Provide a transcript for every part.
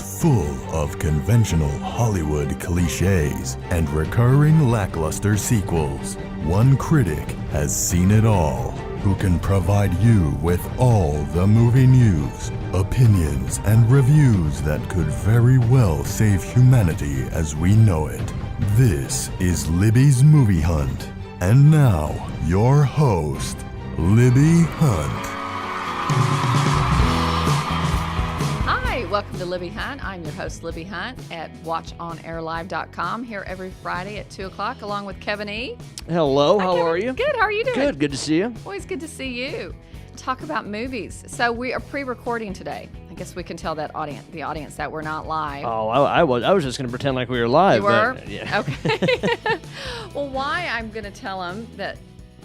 full of conventional Hollywood cliches and recurring lackluster sequels. One critic has seen it all, who can provide you with all the movie news, opinions, and reviews that could very well save humanity as we know it. This is Libby's Movie Hunt. And now, your host, Libby Hunt. Hi, welcome to Libby Hunt. I'm your host, Libby Hunt, at watchonairlive.com, here every Friday at 2 o'clock, along with Kevin E. Hello, Hi, how Kevin. are you? Good, how are you doing? Good to see you. Always good to see you. Talk about movies. So we are pre-recording today. I guess we can tell the audience that we're not live. Oh, I was just going to pretend like we were live. You were? But, yeah. Okay. Well, why I'm going to tell them that,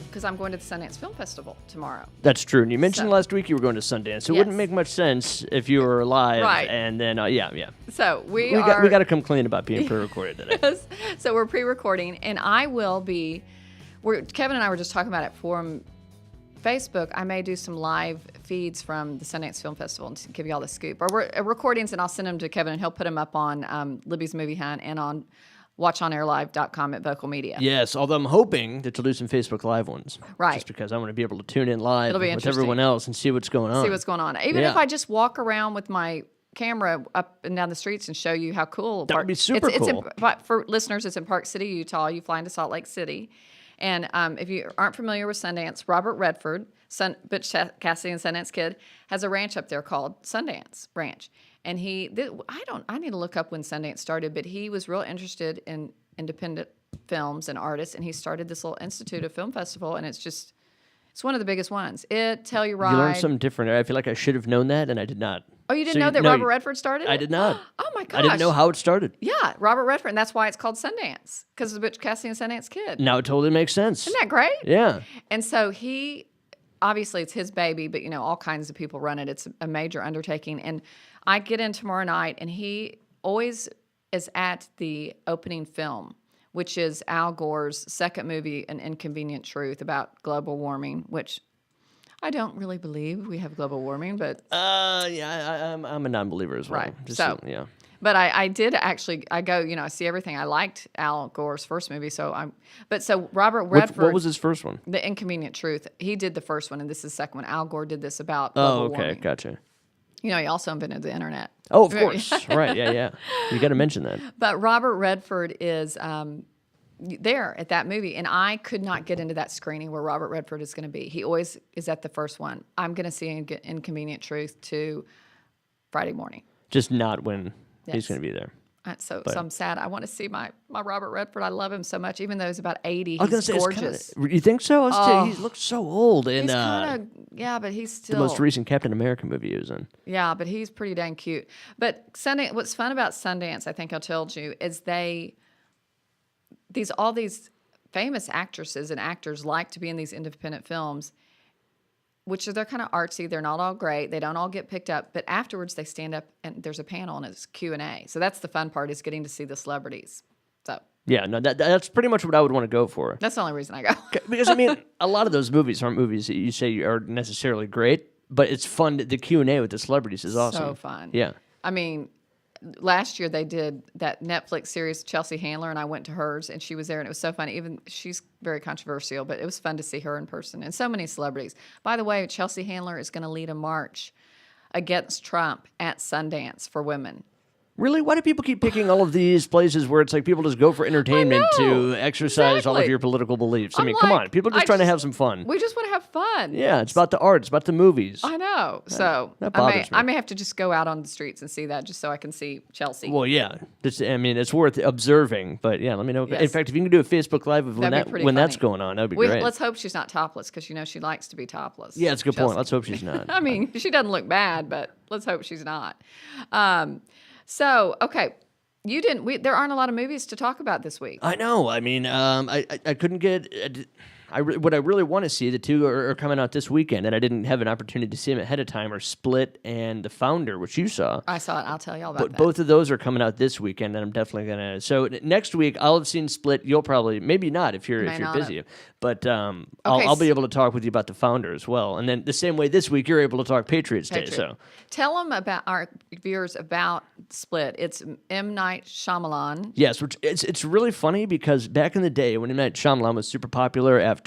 because I'm going to the Sundance Film Festival tomorrow. That's true. And you mentioned last week you were going to Sundance. So it wouldn't make much sense if you were live. Right. And then, yeah. So we got to come clean about being pre-recorded today. Yes. So we're pre-recording, and I will be. Kevin and I were just talking about it for Facebook. I may do some live feeds from the Sundance Film Festival and give you all the scoop. Or recordings, and I'll send them to Kevin, and he'll put them up on Libby's Movie Hunt and on watchonairlive.com at Vocal Media. Yes, although I'm hoping that you'll do some Facebook Live ones. Right. Just because I want to be able to tune in live with interesting. everyone else and see what's going on. Even if I just walk around with my camera up and down the streets and show you how cool. That would be super cool. But for listeners, it's in Park City, Utah. You fly into Salt Lake City. And if you aren't familiar with Sundance, Robert Redford, Butch Cassidy and Sundance Kid, has a ranch up there called Sundance Ranch. And I need to look up when Sundance started, but he was real interested in independent films and artists, and he started this little Institute of Film Festival, and it's one of the biggest ones. Telluride. You learned something different. I feel like I should have known that, and I did not. Oh, you didn't know that Robert Redford started it? I did not. Oh, my gosh. I didn't know how it started. Yeah, Robert Redford, and that's why it's called Sundance, because of Butch Cassidy and Sundance Kid. Now it totally makes sense. Isn't that great? Yeah. And so obviously it's his baby, but, all kinds of people run it. It's a major undertaking. And I get in tomorrow night, and he always is at the opening film, which is Al Gore's second movie, An Inconvenient Truth, about global warming, which I don't really believe we have global warming, but... I'm a non-believer as well. Right. Yeah. But I did actually, I go, I see everything. I liked Al Gore's first movie, so Robert Redford... What was his first one? The Inconvenient Truth. He did the first one, and this is the second one. Al Gore did this about global warming. Gotcha. He also invented the internet. Oh, of course. Right, yeah. You got to mention that. But Robert Redford is there at that movie, and I could not get into that screening where Robert Redford is going to be. He always is at the first one. I'm going to see Inconvenient Truth to Friday morning. Just not when he's going to be there. So I'm sad. I want to see my Robert Redford. I love him so much, even though he's about 80. He's gorgeous. You think so? He looks so old. And, but he's still... The most recent Captain America movie he was in. Yeah, but he's pretty dang cute. But Sundance, what's fun about Sundance, I think I told you, is all these famous actresses and actors like to be in these independent films, which they're kind of artsy. They're not all great. They don't all get picked up. But afterwards, they stand up and there's a panel and it's Q&A. So that's the fun part, is getting to see the celebrities. So yeah, no, that's pretty much what I would want to go for. That's the only reason I go. Because a lot of those movies aren't movies that you say are necessarily great, but it's fun. The Q&A with the celebrities is awesome. So fun. Yeah. Last year they did that Netflix series, Chelsea Handler, and I went to hers, and she was there, and it was so fun. Even she's very controversial, but it was fun to see her in person, and so many celebrities. By the way, Chelsea Handler is going to lead a march against Trump at Sundance for women. Really? Why do people keep picking all of these places where it's like people just go for entertainment to exercise all of your political beliefs? Come on. People are just trying to have some fun. We just want to have fun. Yeah, it's about the art. It's about the movies. I know. So that bothers me. I may have to just go out on the streets and see that just so I can see Chelsea. Well, yeah. It's worth observing. But, yeah, let me know. Yes. In fact, if you can do a Facebook Live of when that's going on, that would be great. Let's hope she's not topless, because she likes to be topless. Yeah, it's a good Chelsea. point. Let's hope she's not. She doesn't look bad, but let's hope she's not. So, okay. You didn't. There aren't a lot of movies to talk about this week. I know. I couldn't get. What I really want to see, the two are coming out this weekend, and I didn't have an opportunity to see them ahead of time, are Split and The Founder, which you saw. I saw it. I'll tell y'all about that. Both of those are coming out this weekend, and I'm definitely going to. So next week, I'll have seen Split. You'll probably, maybe not if you're busy, but I'll be able to talk with you about The Founder as well. And then the same way this week, you're able to talk Patriots Day. So tell them about our viewers about Split. It's M. Night Shyamalan. Yes, which it's really funny because back in the day when M. Night Shyamalan was super popular after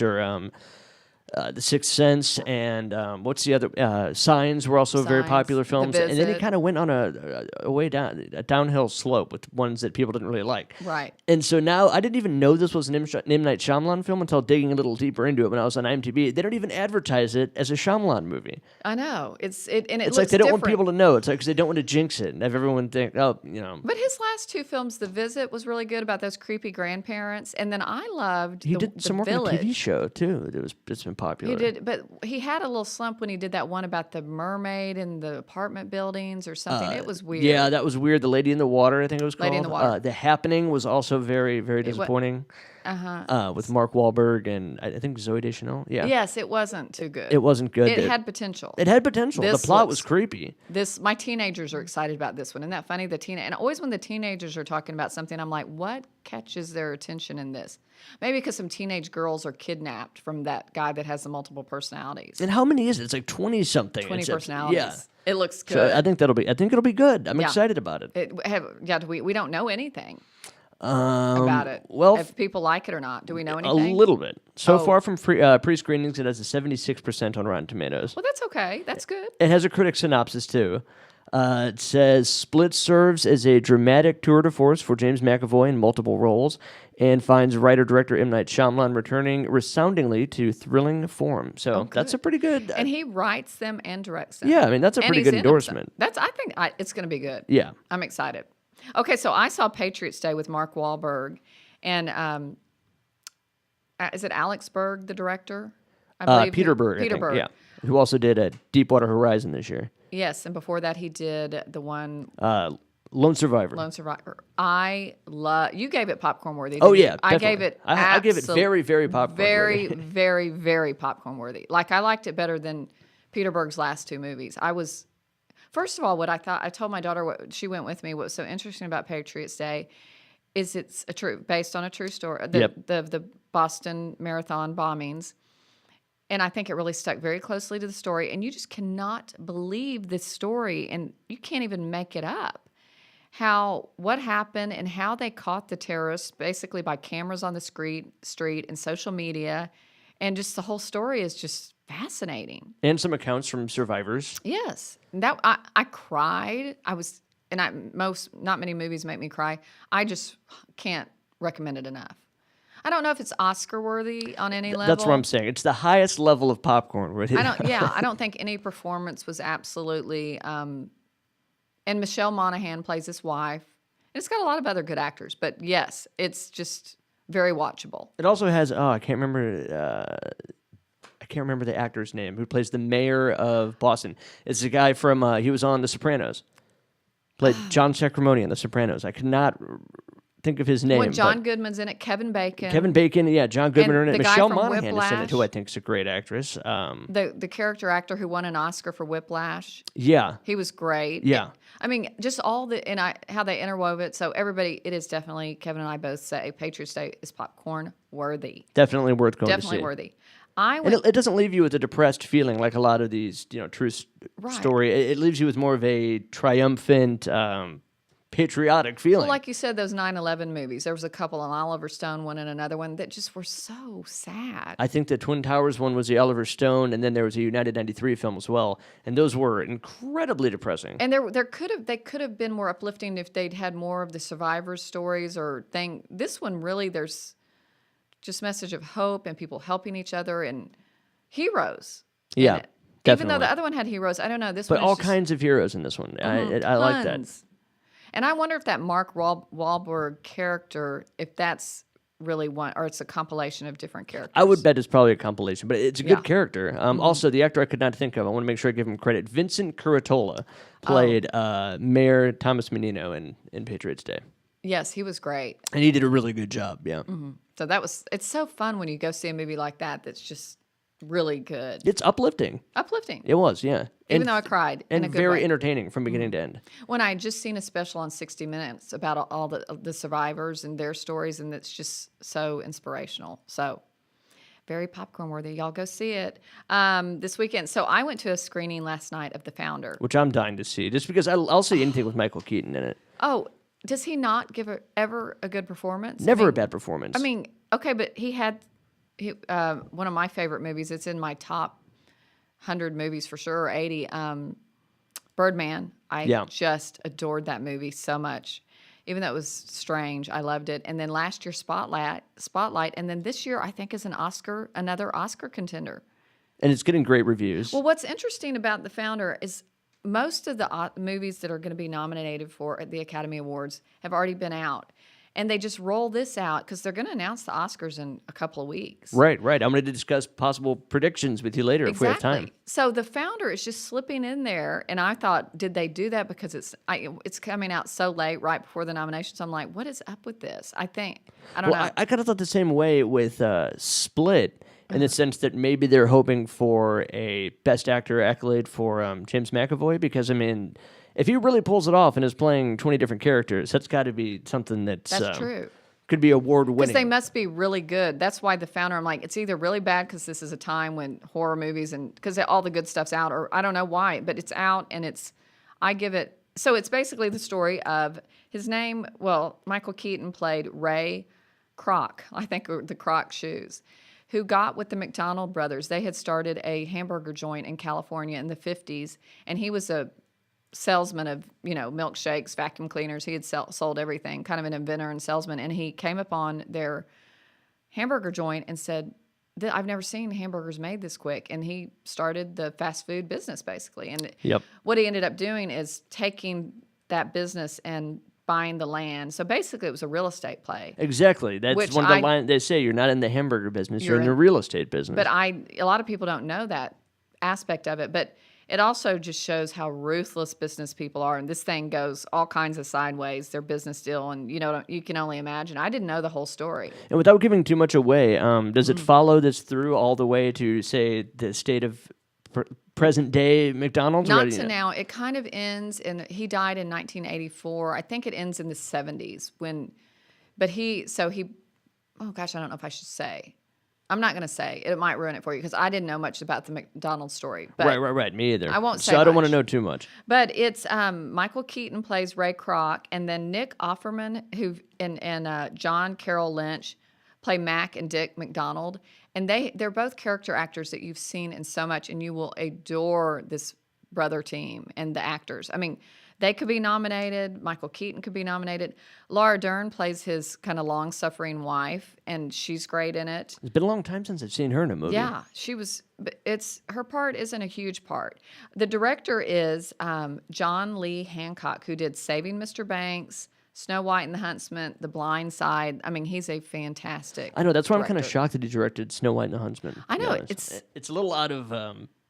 The Sixth Sense and what's the other? Signs were also very popular films, and then he kind of went on a downhill slope with ones that people didn't really like. Right. And so now I didn't even know this was an M. Night Shyamalan film until digging a little deeper into it when I was on IMDb. They don't even advertise it as a Shyamalan movie. I know it's like they don't want people to know. It's like because they don't want to jinx it and have everyone think, But his last two films, The Visit was really good about those creepy grandparents, and then I loved he did some work on a TV show too. It's been popular. He did, but he had a little slump when he did that one about the mermaid in the apartment buildings or something. It was weird. Yeah, that was weird. The Lady in the Water, I think it was called. Lady in the Water. The Happening was also very, very disappointing. With Mark Wahlberg and I think Zooey Deschanel. Yeah. Yes, it wasn't too good. It wasn't good. It had potential. It had potential. The plot was creepy. My teenagers are excited about this one. Isn't that funny? And always when the teenagers are talking about something, I'm like, what catches their attention in this? Maybe because some teenage girls are kidnapped from that guy that has the multiple personalities. And how many is it? It's like 20 something. 20 personalities. Yeah. It looks good. So I think it'll be good. I'm excited about it. We don't know anything about it. Well, if people like it or not. Do we know anything? A little bit. So far from pre-screenings, it has a 76% on Rotten Tomatoes. Well, that's okay. That's good. It has a critic synopsis too. It says Split serves as a dramatic tour de force for James McAvoy in multiple roles and finds writer-director M. Night Shyamalan returning resoundingly to thrilling form. So that's a pretty good... and he writes them and directs them. Yeah, I mean, that's a pretty good endorsement. I think it's going to be good. Yeah. I'm excited. Okay, so I saw Patriots Day with Mark Wahlberg, and is it Alex Berg, the director? I believe Peter Berg, Peter Berg. Yeah, who also did Deepwater Horizon this year. Yes, and before that he did the one... Lone Survivor. Lone Survivor. You gave it popcorn worthy. Oh yeah, I gave it. I gave it very, very popcorn worthy. worthy. Very, very popcorn worthy. Like I liked it better than Peter Berg's last two movies. First of all, what I thought, I told my daughter what she went with me. What was so interesting about Patriots Day is it's based on a true story. The Boston Marathon bombings. And I think it really stuck very closely to the story. And you just cannot believe this story, and you can't even make it up. What happened and how they caught the terrorists basically by cameras on the street and social media. And just the whole story is just fascinating. And some accounts from survivors. Yes. I cried. Not many movies make me cry. I just can't recommend it enough. I don't know if it's Oscar worthy on any level. That's what I'm saying. It's the highest level of popcorn worthy. I don't think any performance was absolutely. And Michelle Monaghan plays his wife. And it's got a lot of other good actors, but yes, it's just very watchable. It also has I can't remember the actor's name who plays the mayor of Boston. It's the guy from he was on The Sopranos. Played John Sacramone on The Sopranos. I could not think of his name. When John Goodman's in it, Kevin Bacon, yeah, John Goodman in it. Michelle Monaghan is in it, who I think is a great actress. The character actor who won an Oscar for Whiplash. Yeah, he was great. Yeah, I mean, just all how they interwove it. So everybody, it is definitely. Kevin and I both say Patriots Day is popcorn worthy. Definitely worth going to see. Definitely worthy. It doesn't leave you with a depressed feeling like a lot of these, true story. It leaves you with more of a triumphant. Patriotic feeling. Well, like you said, those 9/11 movies, there was a couple, an Oliver Stone one and another one that just were so sad. I think the Twin Towers one was the Oliver Stone, and then there was a United 93 film as well, and those were incredibly depressing. And they could have been more uplifting if they'd had more of the survivors' stories or thing. This one really, there's just message of hope and people helping each other and heroes. Yeah, definitely. Even though the other one had heroes, I don't know. This one, all kinds of heroes in this one. I like that. And I wonder if that Mark Wahlberg character, if that's really one, or it's a compilation of different characters. I would bet it's probably a compilation, but it's a good character. Also, the actor I could not think of, I want to make sure I give him credit. Vincent Curatola played Mayor Thomas Menino in Patriots Day. Yes, he was great. And he did a really good job, yeah. So it's so fun when you go see a movie like that that's just really good. It's uplifting. Uplifting. It was, yeah. Even though I cried in a And good very way. entertaining from beginning to end. When I had just seen a special on 60 Minutes about all the survivors and their stories, and it's just so inspirational. So very popcorn worthy. Y'all go see it this weekend. So I went to a screening last night of The Founder. Which I'm dying to see, just because I'll see anything with Michael Keaton in it. Oh, does he not give ever a good performance? Never a bad performance. I mean, okay, but he had one of my favorite movies. It's in my top 100 movies for sure, or 80. Birdman. I just adored that movie so much. Even though it was strange, I loved it. And then last year, Spotlight, and then this year, I think is another Oscar contender. And it's getting great reviews. Well, what's interesting about The Founder is most of the movies that are going to be nominated for at the Academy Awards have already been out. And they just roll this out because they're going to announce the Oscars in a couple of weeks. Right. I'm going to discuss possible predictions with you later if we have time. So The Founder is just slipping in there, and I thought, did they do that because it's coming out so late, right before the nominations? I'm like, what is up with this? I don't know. I kind of thought the same way with Split, in the sense that maybe they're hoping for a Best Actor accolade for James McAvoy, because, I mean, if he really pulls it off and is playing 20 different characters, that's got to be something that's true. Could be award winning. Because they must be really good. That's why The Founder, I'm like, it's either really bad because this is a time when horror movies and because all the good stuff's out, or I don't know why, but it's out and I give it. So it's basically the story of his name. Well, Michael Keaton played Ray Kroc, I think, or the Kroc shoes, who got with the McDonald brothers. They had started a hamburger joint in California in the 50s, and he was a salesman of, milkshakes, vacuum cleaners. He had sold everything, kind of an inventor and salesman. And he came upon their hamburger joint and said, I've never seen hamburgers made this quick. And he started the fast food business, basically. And what he ended up doing is taking that business and buying the land. So basically, it was a real estate play. Exactly. That's one of the lines they say. You're not in the hamburger business. You're in the real estate business. But a lot of people don't know that aspect of it. But it also just shows how ruthless business people are. And this thing goes all kinds of sideways, their business deal. And, you can only imagine. I didn't know the whole story. And without giving too much away, does it follow this through all the way to, say, the state of present day McDonald's? Not to now. It kind of ends he died in 1984. I think it ends in the 70s oh gosh, I don't know if I should say. I'm not going to say. It might ruin it for you because I didn't know much about the McDonald's story. But right. Me either. I won't say So I don't want to much. know too much. But it's Michael Keaton plays Ray Kroc, and then Nick Offerman and John Carroll Lynch play Mac and Dick McDonald. And they're both character actors that you've seen in so much, and you will adore this brother team and the actors. I mean, they could be nominated. Michael Keaton could be nominated. Laura Dern plays his kind of long-suffering wife, and she's great in it. It's been a long time since I've seen her in a movie. Yeah, her part isn't a huge part. The director is John Lee Hancock, who did Saving Mr. Banks, Snow White and the Huntsman, The Blind Side. I mean, he's a fantastic I know, that's why I'm kind of director. shocked that he directed Snow White and the Huntsman. I know, it's a little out of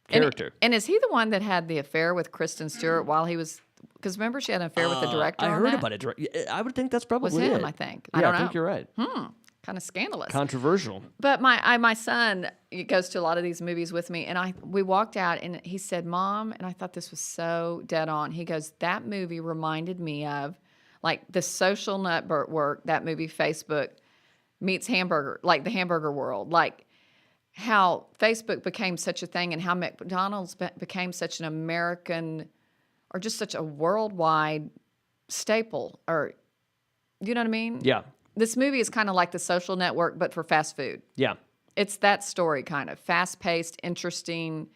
character. And is he the one that had the affair with Kristen Stewart while he was... Because remember, she had an affair with the director. I heard about it. I would think that's probably was him. it. I think. Yeah, I don't know. think you're right. Kind of scandalous. Controversial. But my son goes to a lot of these movies with me, and we walked out, and he said, "Mom," and I thought this was so dead on. He goes, "That movie reminded me of like the Social Network. That movie, Facebook meets hamburger, like the hamburger world, like." How Facebook became such a thing and how McDonald's became such an American or just such a worldwide staple, or you know what I mean? Yeah. This movie is kind of like the Social Network, but for fast food. Yeah. It's that story kind of fast-paced, interesting.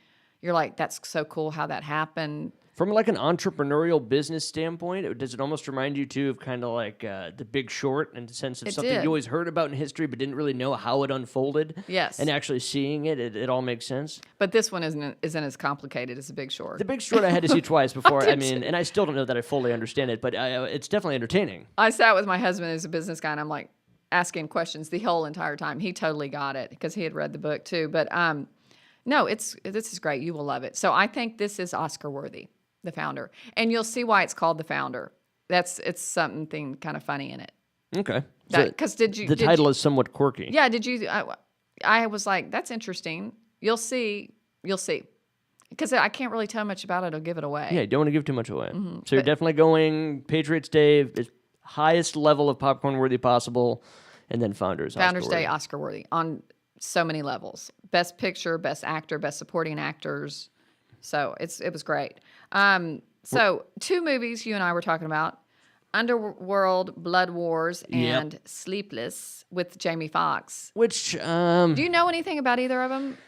You're like, that's so cool how that happened. From like an entrepreneurial business standpoint, does it almost remind you too of kind of like The Big Short in the sense of something you always heard about in history but didn't really know how it unfolded? Yes. And actually seeing it all makes sense. But this one isn't as complicated as The Big Short. The Big Short I had to see twice before. And I still don't know that I fully understand it, but it's definitely entertaining. I sat with my husband who's a business guy, and I'm like asking questions the whole entire time. He totally got it because he had read the book too. But no, this is great. You will love it. So I think this is Oscar worthy. The Founder. And you'll see why it's called The Founder. it's something kind of funny in it. Okay. Because the title is somewhat quirky. Yeah. Did you? I was like, that's interesting. You'll see. Because I can't really tell much about it. I'll give it away. Yeah, you don't want to give too much away. So you're definitely going Patriots Day, highest level of popcorn worthy possible, and then Founders Day, Oscar worthy on so many levels. Best Picture, Best Actor, Best Supporting Actors. So it was great. So 2 movies you and I were talking about: Underworld, Blood Wars, and Sleepless with Jamie Foxx. Which do you know anything about either of them?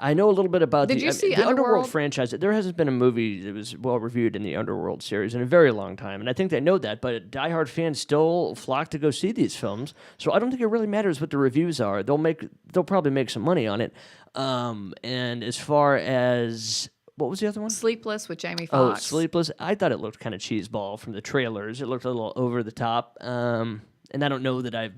I know a little bit about Did you see the Underworld Underworld franchise. There hasn't been a movie that was well reviewed in the Underworld series in a very long time, and I think they know that. But diehard fans still flock to go see these films, so I don't think it really matters what the reviews are. They'll probably make some money on it. And as far as what was the other one? Sleepless with Jamie Oh, Foxx. Sleepless. I thought it looked kind of cheeseball from the trailers. It looked a little over the top, and I don't know that I've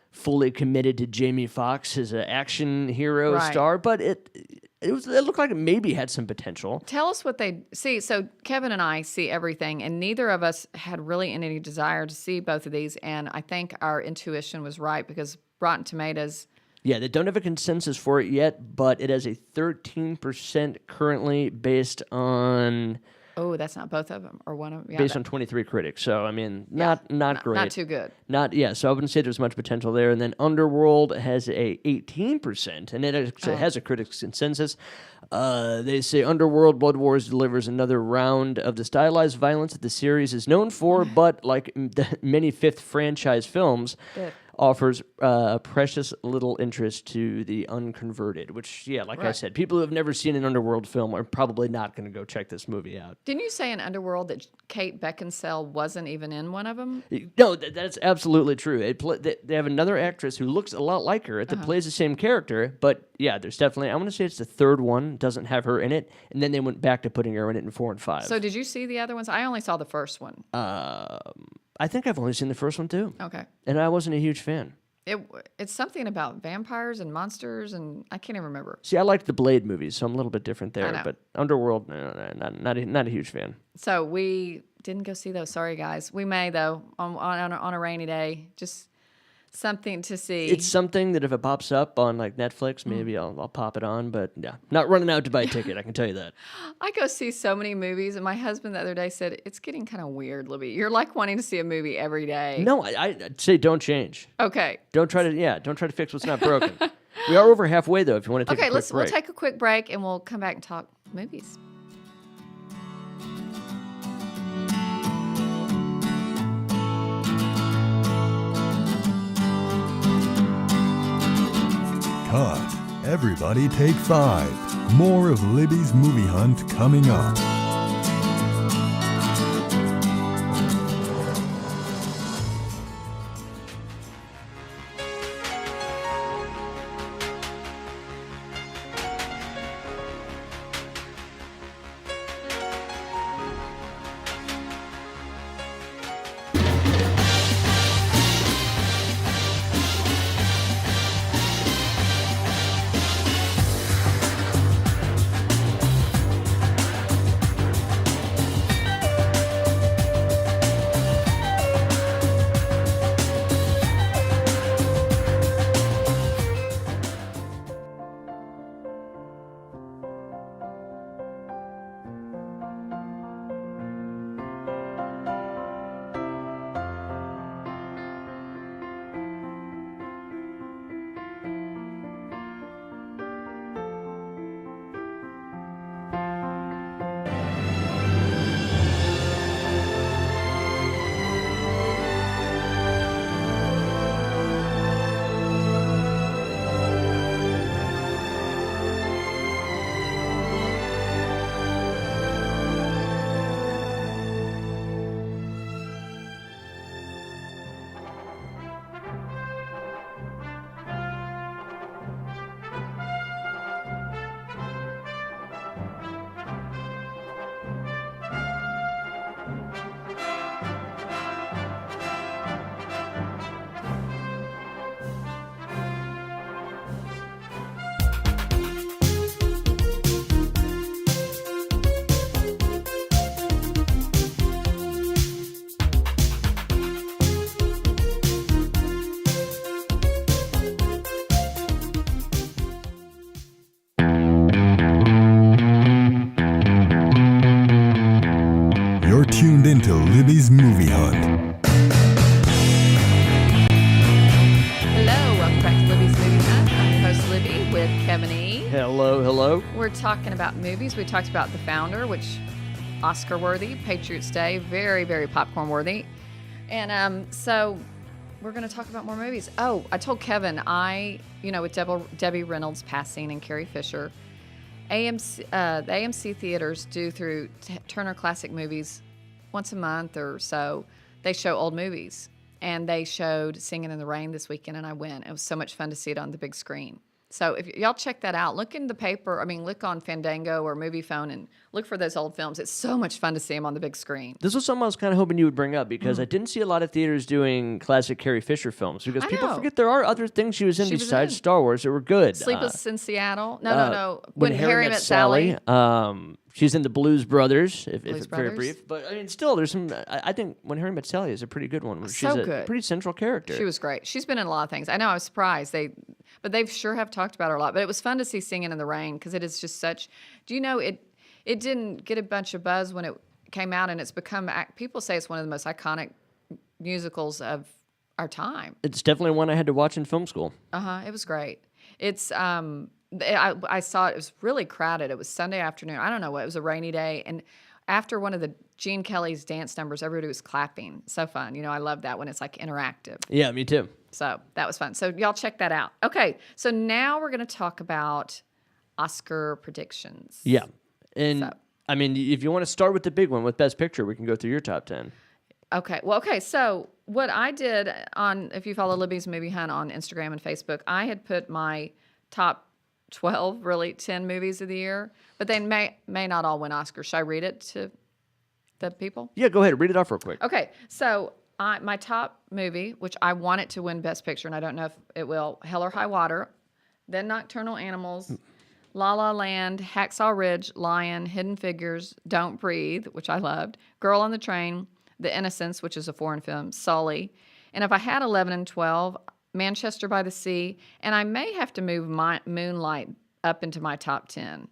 fully committed to Jamie Foxx as an action hero star, but it looked like it maybe had some potential. Tell us what they see. So Kevin and I see everything, and neither of us had really any desire to see both of these, and I think our intuition was right because Rotten Tomatoes. Yeah, they don't have a consensus for it yet, but it has a 13% currently based on... Oh, that's not both of them, or one of them. Yeah, based on 23 critics. So, I mean, not great. Not too good. So I wouldn't say there's much potential there. And then Underworld has a 18%, and it actually has a critics consensus. They say Underworld Blood Wars delivers another round of the stylized violence that the series is known for, but like many fifth franchise films, offers precious little interest to the unconverted, which, like I said, people who have never seen an Underworld film are probably not going to go check this movie out. Didn't you say in Underworld that Kate Beckinsale wasn't even in one of them? No, that's absolutely true. They have another actress who looks a lot like her that plays the same character, but there's definitely, I want to say it's the third one, doesn't have her in it, and then they went back to putting her in it in 4 and 5. So did you see the other ones? I only saw the first one. I think I've only seen the first one too. Okay. And I wasn't a huge fan. It's something about vampires and monsters, and I can't even remember. See, I like the Blade movies, so I'm a little bit different there. know. But Underworld, not a huge fan. So we didn't go see those. Sorry, guys. We may, though, on a rainy day. Just something to see. It's something that if it pops up on like Netflix, maybe I'll pop it on. But not running out to buy a ticket, I can tell you that. I go see so many movies, and my husband the other day said, it's getting kind of weird, Libby. You're like wanting to see a movie every day. No, I'd say don't change. Okay. Don't try to fix what's not broken. We are over halfway, though, if you want to take a quick break. We'll take a quick break, and we'll come back and talk movies. Cut. Everybody take 5. More of Libby's movie hunt coming up. into Libby's Movie Hunt. Hello, welcome back to Libby's Movie Hunt. I'm your host, Libby, with Kevin E. Hello, hello. We're talking about movies. We talked about The Founder, which Oscar-worthy, Patriots Day, very, very popcorn-worthy. And so we're going to talk about more movies. Oh, I told Kevin, with Debbie Reynolds passing and Carrie Fisher, the AMC theaters do through Turner Classic Movies once a month or so. They show old movies. And they showed Singing in the Rain this weekend, and I went. It was so much fun to see it on the big screen. So if y'all check that out, look in the paper. Look on Fandango or Movie Phone and look for those old films. It's so much fun to see them on the big screen. This was something I was kind of hoping you would bring up because I didn't see a lot of theaters doing classic Carrie Fisher films because people forget there are other things she was in besides Star Wars that were good. Sleepless in Seattle. No. When Harry Met Sally. She's in the Blues Brothers, if it's very brief. But still, there's some. I think When Harry Met Sally is a pretty good one. She's a pretty central character. She was great. She's been in a lot of things. I know. I was surprised. They sure have talked about her a lot. But it was fun to see Singing in the Rain because it is just such. Do you know it? It didn't get a bunch of buzz when it came out, and it's become. People say it's one of the most iconic musicals of our time. It's definitely one I had to watch in film school. It was great. It's I saw it. It was really crowded. It was Sunday afternoon. I don't know what. It was a rainy day, and after one of the Gene Kelly's dance numbers, everybody was clapping. So fun. I love that when it's like interactive. Yeah, me too. So that was fun. So y'all check that out. Okay, so now we're going to talk about Oscar predictions. Yeah, and if you want to start with the big one with Best Picture, we can go through your top 10. Okay. So what I did if you follow Libby's Movie Hunt on Instagram and Facebook, I had put my top 12, really 10 movies of the year, but they may not all win Oscars. Should I read it to the people? Yeah, go ahead. Read it off real quick. Okay, so my top movie, which I want it to win Best Picture, and I don't know if it will, Hell or High Water, then Nocturnal Animals, La La Land, Hacksaw Ridge, Lion, Hidden Figures, Don't Breathe, which I loved, Girl on the Train, The Innocents, which is a foreign film, Sully, and if I had 11 and 12, Manchester by the Sea, and I may have to move Moonlight up into my top 10.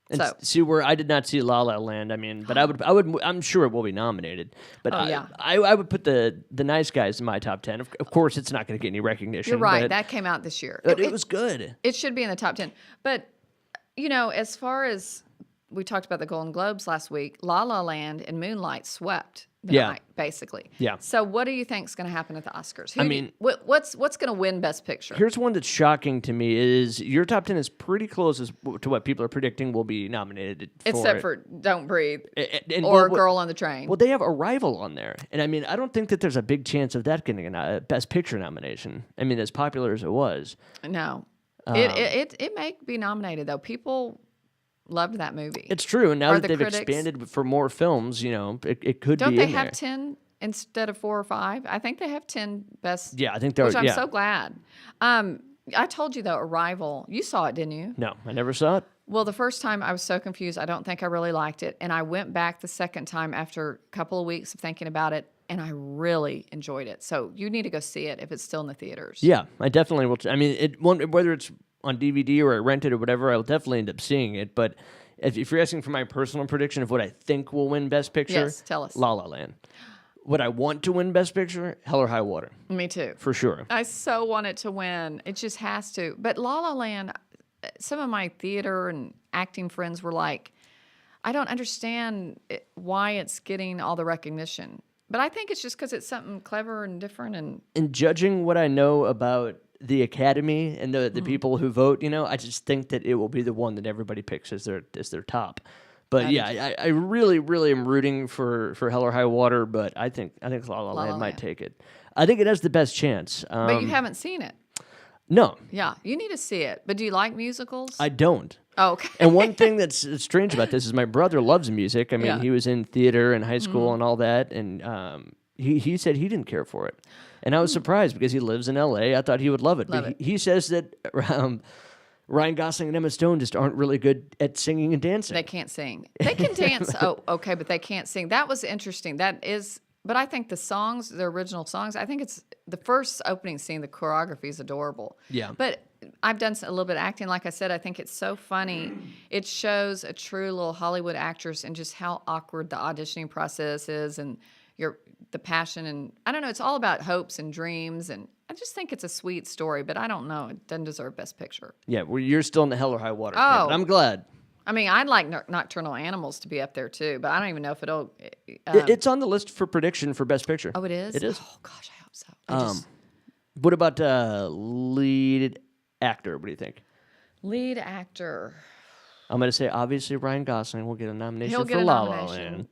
And see where I did not see La La Land. But I'm sure it will be nominated. But I would put the Nice Guys in my top 10. Of course, it's not going to get any recognition. You're right. That came out this year. It was good. It should be in the top 10. But as far as we talked about the Golden Globes last week, La La Land and Moonlight swept the night, basically. Yeah. So what do you think is going to happen at the Oscars? What's going to win Best Picture? Here's one that's shocking to me is your top 10 is pretty close to what people are predicting will be nominated for. Except for Don't Breathe or Girl on the Train. Well, they have Arrival on there. And I don't think that there's a big chance of that getting a Best Picture nomination. As popular as it was. No. It may be nominated, though. People loved that movie. It's true, and now that they've expanded for more films, it could be in there. Don't they have 10 instead of 4 or 5? I think they have 10 best. Yeah, I think they're. Which I'm so glad. I told you though, Arrival. You saw it, didn't you? No, I never saw it. Well, the first time I was so confused. I don't think I really liked it, and I went back the second time after a couple of weeks of thinking about it, and I really enjoyed it. So you need to go see it if it's still in the theaters. Yeah, I definitely will. Whether it's on DVD or I rent it or whatever, I'll definitely end up seeing it. But if you're asking for my personal prediction of what I think will win Best Picture, yes, tell us. La La Land. What I want to win Best Picture, Hell or High Water. Me too. For sure. I so want it to win. It just has to. But La La Land, some of my theater and acting friends were like, I don't understand why it's getting all the recognition. But I think it's just because it's something clever and different. And in judging what I know about the Academy and the people who vote, I just think that it will be the one that everybody picks as their top. But I really, really am rooting for Hell or High Water. But I think La La Land might take it. I think it has the best chance. But you haven't seen it. No. Yeah, you need to see it. But do you like musicals? I don't. Oh, okay. And one thing that's strange about this is my brother loves music. He was in theater in high school and all that, and he said he didn't care for it. And I was surprised because he lives in L.A. I thought he would love it. He says that Ryan Gosling and Emma Stone just aren't really good at singing and dancing. They can't sing. They can dance. Oh, okay, but they can't sing. That was interesting. But I think the original songs, I think it's the first opening scene, the choreography is adorable. Yeah. But I've done a little bit of acting. Like I said, I think it's so funny. It shows a true little Hollywood actress and just how awkward the auditioning process is, and the passion, and I don't know. It's all about hopes and dreams, and I just think it's a sweet story. But I don't know. It doesn't deserve Best Picture. Yeah, well, you're still in the Hell or High Water camp, but I'm glad. I mean, I'd like Nocturnal Animals to be up there too, but I don't even know if it'll. It's on the list for prediction for Best Picture. Oh, it is. It is. Oh gosh, I hope so. What about lead actor? What do you think? Lead actor. I'm going to say obviously Ryan Gosling will get a nomination He'll for get a La La nomination. Land.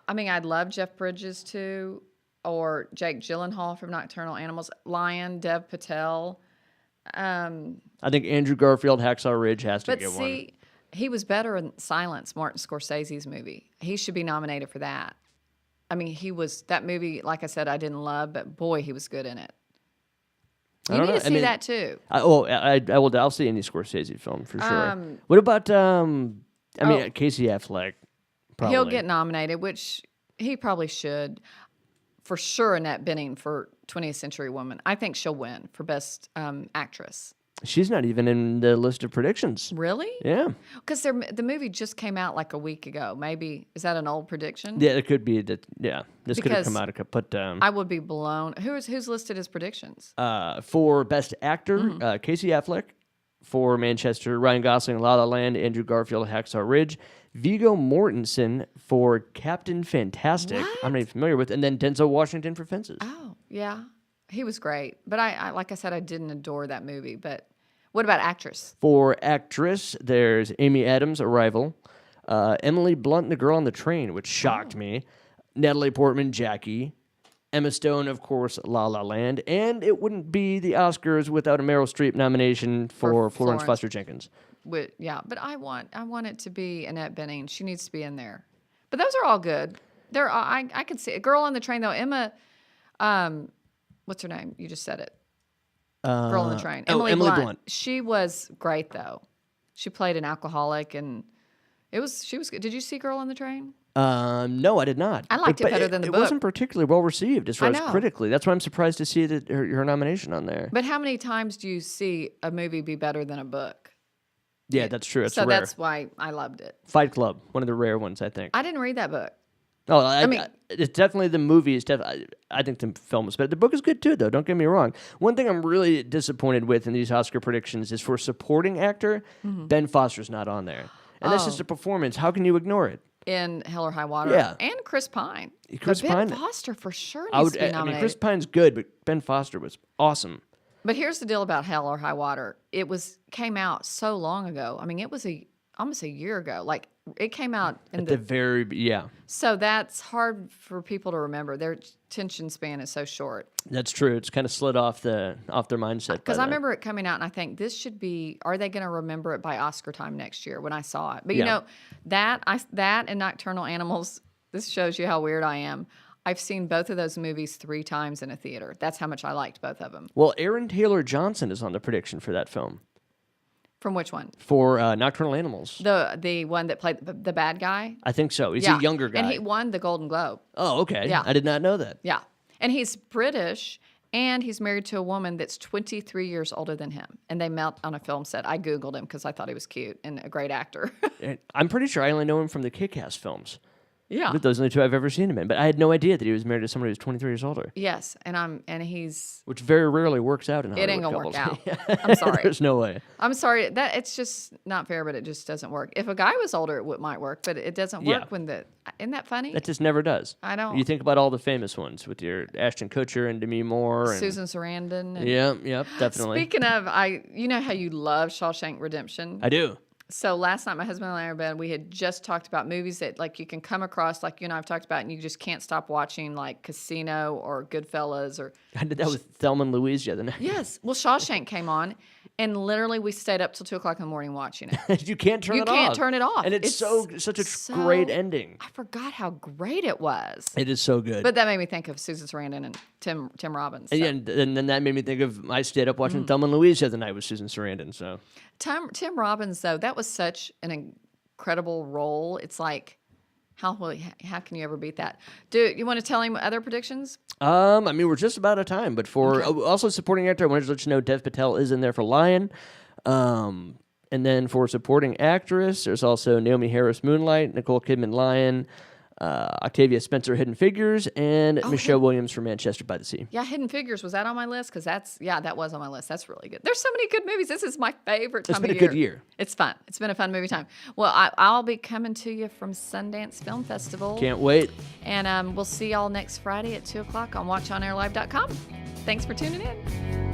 I mean, I'd love Jeff Bridges too, or Jake Gyllenhaal from Nocturnal Animals. Lion, Dev Patel. I think Andrew Garfield, Hacksaw Ridge has to get one. He was better in Silence, Martin Scorsese's movie. He should be nominated for that. I mean, that movie, like I said, I didn't love, but boy, he was good in it. You need to see that too. I'll see any Scorsese film for sure. What about Casey Affleck? Probably. He'll get nominated, which he probably should. For sure, Annette Bening for 20th Century Woman. I think she'll win for Best Actress. She's not even in the list of predictions. Really? Yeah. Because the movie just came out like a week ago. Maybe is that an old prediction? Yeah, it could be that. Yeah, this could have come out. But I would be blown. Who's listed as predictions? For Best Actor, Casey Affleck. For Manchester, Ryan Gosling, La La Land, Andrew Garfield, Hacksaw Ridge, Viggo Mortensen for Captain Fantastic. What? I'm not even familiar with, and then Denzel Washington for Fences. Oh, yeah. He was great. But I like I said, I didn't adore that movie. But what about actress? For actress, there's Amy Adams, Arrival, Emily Blunt, The Girl on the Train, which shocked me, Natalie Portman, Jackie, Emma Stone, of course, La La Land, and it wouldn't be the Oscars without a Meryl Streep nomination for Florence Foster Jenkins. But I want it to be Annette Bening. She needs to be in there. But those are all good. I could see a Girl on the Train though. Emma, what's her name? You just said it. Girl on the Train. Emily Blunt. She was great though. She played an alcoholic, and she was good. Did you see Girl on the Train? No, I did not. I liked it better than the book. It wasn't particularly well received as far as critically. That's why I'm surprised to see that her nomination on there. But how many times do you see a movie be better than a book? Yeah, that's true. It's so rare. That's why I loved it. Fight Club, one of the rare ones, I think. I didn't read that book. Oh, I mean, it's definitely the movie. I think the film is better. The book is good too, though. Don't get me wrong. One thing I'm really disappointed with in these Oscar predictions is for supporting actor, Ben Foster's not on there, and that's just a performance. How can you ignore it? In Hell or High Water, yeah, and Chris Pine. Ben Foster for sure needs to be nominated. I mean, Chris Pine's good, but Ben Foster was awesome. But here's the deal about Hell or High Water. It came out so long ago. I mean, it was almost a year ago. Like it came out in the very So that's hard for people to remember. Their attention span is so short. That's true. It's kind of slid off their mindset. Because I remember it coming out, and I think this should be. Are they going to remember it by Oscar time next year? When I saw it, but you know that and Nocturnal Animals. This shows you how weird I am. I've seen both of those movies 3 times in a theater. That's how much I liked both of them. Well, Aaron Taylor Johnson is on the prediction for that film. From which one? For Nocturnal Animals. The one that played the bad guy? I think so. He's a younger guy. And he won the Golden Globe. Oh, okay. Yeah. I did not know that. Yeah. And he's British, and he's married to a woman that's 23 years older than him. And they met on a film set. I Googled him because I thought he was cute and a great actor. I'm pretty sure I only know him from the Kick-Ass films. Yeah. Those are the 2 I've ever seen him in. But I had no idea that he was married to somebody who's 23 years older. Yes, and he's... Which very rarely works out in Hollywood. It ain't gonna couples. work out. I'm sorry. There's no way. I'm sorry. It's just not fair, but it just doesn't work. If a guy was older, it might work, but it doesn't work when Isn't that funny? That just never does. I don't... You think about all the famous ones with your Ashton Kutcher and Demi Moore. And Susan Sarandon. Yep, definitely. Speaking of, you know how you love Shawshank Redemption? I do. So last night, my husband and I were in bed. We had just talked about movies that like you can come across, like you and I have talked about, and you just can't stop watching, like Casino or Goodfellas or. I did that with Thelma and Louise the other night. Yes, well, Shawshank came on, and literally we stayed up till 2:00 in the morning watching it. You can't turn it off. You can't turn it off, and it's such a great ending. I forgot how great it was. It is so good. But that made me think of Susan Sarandon and Tim Robbins. So. And then that made me think of I stayed up watching Thelma and Louise the other night with Susan Sarandon. So. Tim Robbins, though, that was such an incredible role. It's like How can you ever beat that? Do you want to tell him other predictions? I mean, we're just about out of time, but for also supporting actor, I wanted to let you know Dev Patel is in there for Lion. And then for supporting actress, there's also Naomi Harris, Moonlight, Nicole Kidman, Lion, Octavia Spencer, Hidden Figures, and Michelle Williams from Manchester by the Sea. Yeah, Hidden Figures, was that on my list? Because that was on my list. That's really good. There's so many good movies. This is my favorite time of year. It's been a good year. It's fun. It's been a fun movie time. Well, I'll be coming to you from Sundance Film Festival. Can't wait. And we'll see y'all next Friday at 2 o'clock on WatchOnAirLive.com. Thanks for tuning in.